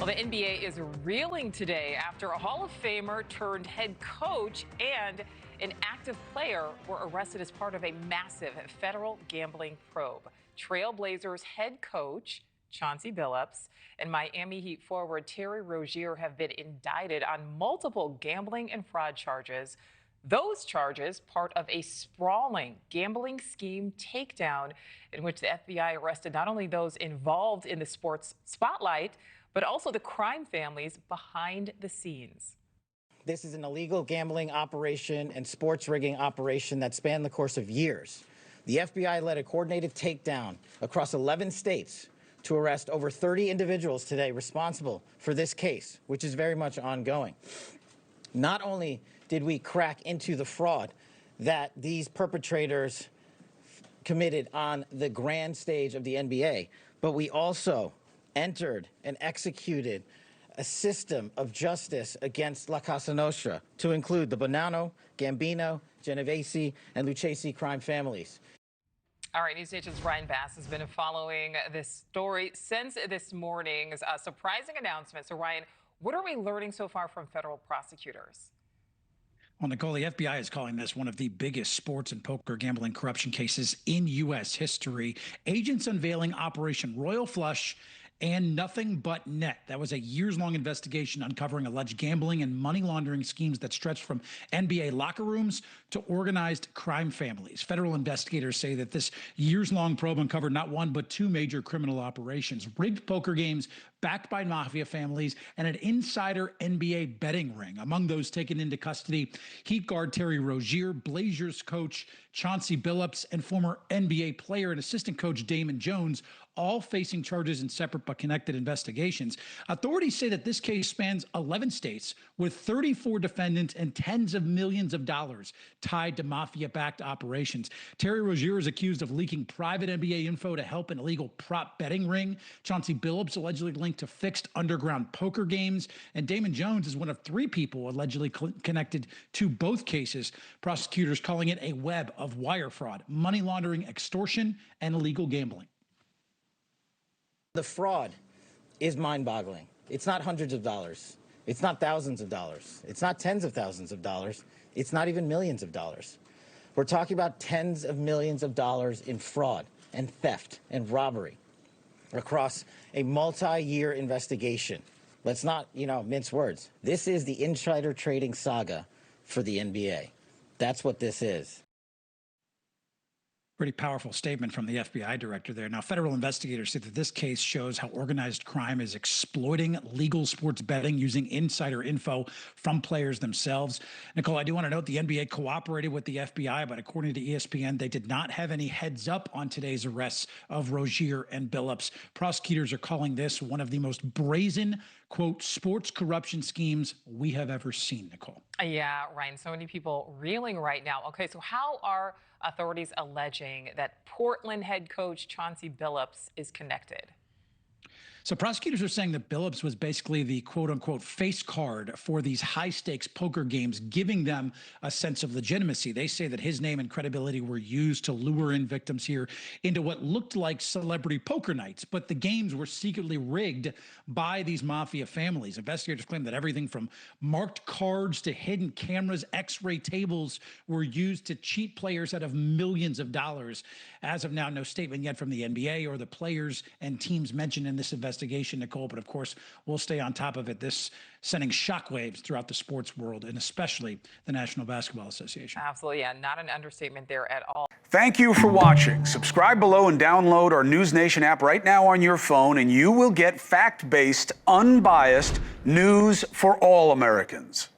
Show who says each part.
Speaker 1: Well, the NBA is reeling today after a Hall of Famer turned head coach and an active player were arrested as part of a massive federal gambling probe. Trailblazers head coach Chauncey Billups and Miami Heat forward Terry Rozier have been indicted on multiple gambling and fraud charges. Those charges, part of a sprawling gambling scheme takedown in which the FBI arrested not only those involved in the sports spotlight, but also the crime families behind the scenes.
Speaker 2: This is an illegal gambling operation and sports rigging operation that spanned the course of years. The FBI led a coordinated takedown across 11 states to arrest over 30 individuals today responsible for this case, which is very much ongoing. Not only did we crack into the fraud that these perpetrators committed on the grand stage of the NBA, but we also entered and executed a system of justice against La Casa Nostra to include the Bonanno, Gambino, Genovese, and Lucchese crime families.
Speaker 1: All right, NewsNation's Ryan Bass has been following this story since this morning's surprising announcement. So, Ryan, what are we learning so far from federal prosecutors?
Speaker 3: Well, Nichole, the FBI is calling this one of the biggest sports and poker gambling corruption cases in U.S. history. Agents unveiling Operation Royal Flush and Nothing But Net. That was a years-long investigation uncovering alleged gambling and money laundering schemes that stretched from NBA locker rooms to organized crime families. Federal investigators say that this years-long probe uncovered not one but two major criminal operations: rigged poker games backed by mafia families and an insider NBA betting ring. Among those taken into custody, Heat guard Terry Rozier, Blazers coach Chauncey Billups, and former NBA player and assistant coach Damon Jones, all facing charges in separate but connected investigations. Authorities say that this case spans 11 states with 34 defendants and tens of millions of dollars tied to mafia-backed operations. Terry Rozier is accused of leaking private NBA info to help an illegal prop betting ring. Chauncey Billups allegedly linked to fixed underground poker games. And Damon Jones is one of three people allegedly connected to both cases. Prosecutors calling it a web of wire fraud, money laundering, extortion, and illegal gambling.
Speaker 2: The fraud is mind-boggling. It's not hundreds of dollars. It's not thousands of dollars. It's not tens of thousands of dollars. It's not even millions of dollars. We're talking about tens of millions of dollars in fraud and theft and robbery across a multi-year investigation. Let's not, mince words. This is the insider trading saga for the NBA. That's what this is.
Speaker 3: Pretty powerful statement from the FBI director there. Now, federal investigators say that this case shows how organized crime is exploiting legal sports betting using insider info from players themselves. Nichole, I do want to note the NBA cooperated with the FBI, but according to ESPN, they did not have any heads up on today's arrests of Rozier and Billups. Prosecutors are calling this one of the most brazen, quote, sports corruption schemes we have ever seen, Nichole.
Speaker 1: Yeah, Ryan, so many people reeling right now. Okay, so how are authorities alleging that Portland head coach Chauncey Billups is connected?
Speaker 3: So prosecutors are saying that Billups was basically the quote-unquote face card for these high-stakes poker games, giving them a sense of legitimacy. They say that his name and credibility were used to lure in victims here into what looked like celebrity poker nights, but the games were secretly rigged by these mafia families. Investigators claim that everything from marked cards to hidden cameras, X-ray tables were used to cheat players out of millions of dollars. As of now, no statement yet from the NBA or the players and teams mentioned in this investigation, Nichole, but of course, we'll stay on top of it. This sending shockwaves throughout the sports world and especially the National Basketball Association.
Speaker 1: Absolutely, yeah, not an understatement there at all.
Speaker 4: Thank you for watching. Subscribe below and download our NewsNation app right now on your phone, and you will get fact-based, unbiased news for all Americans.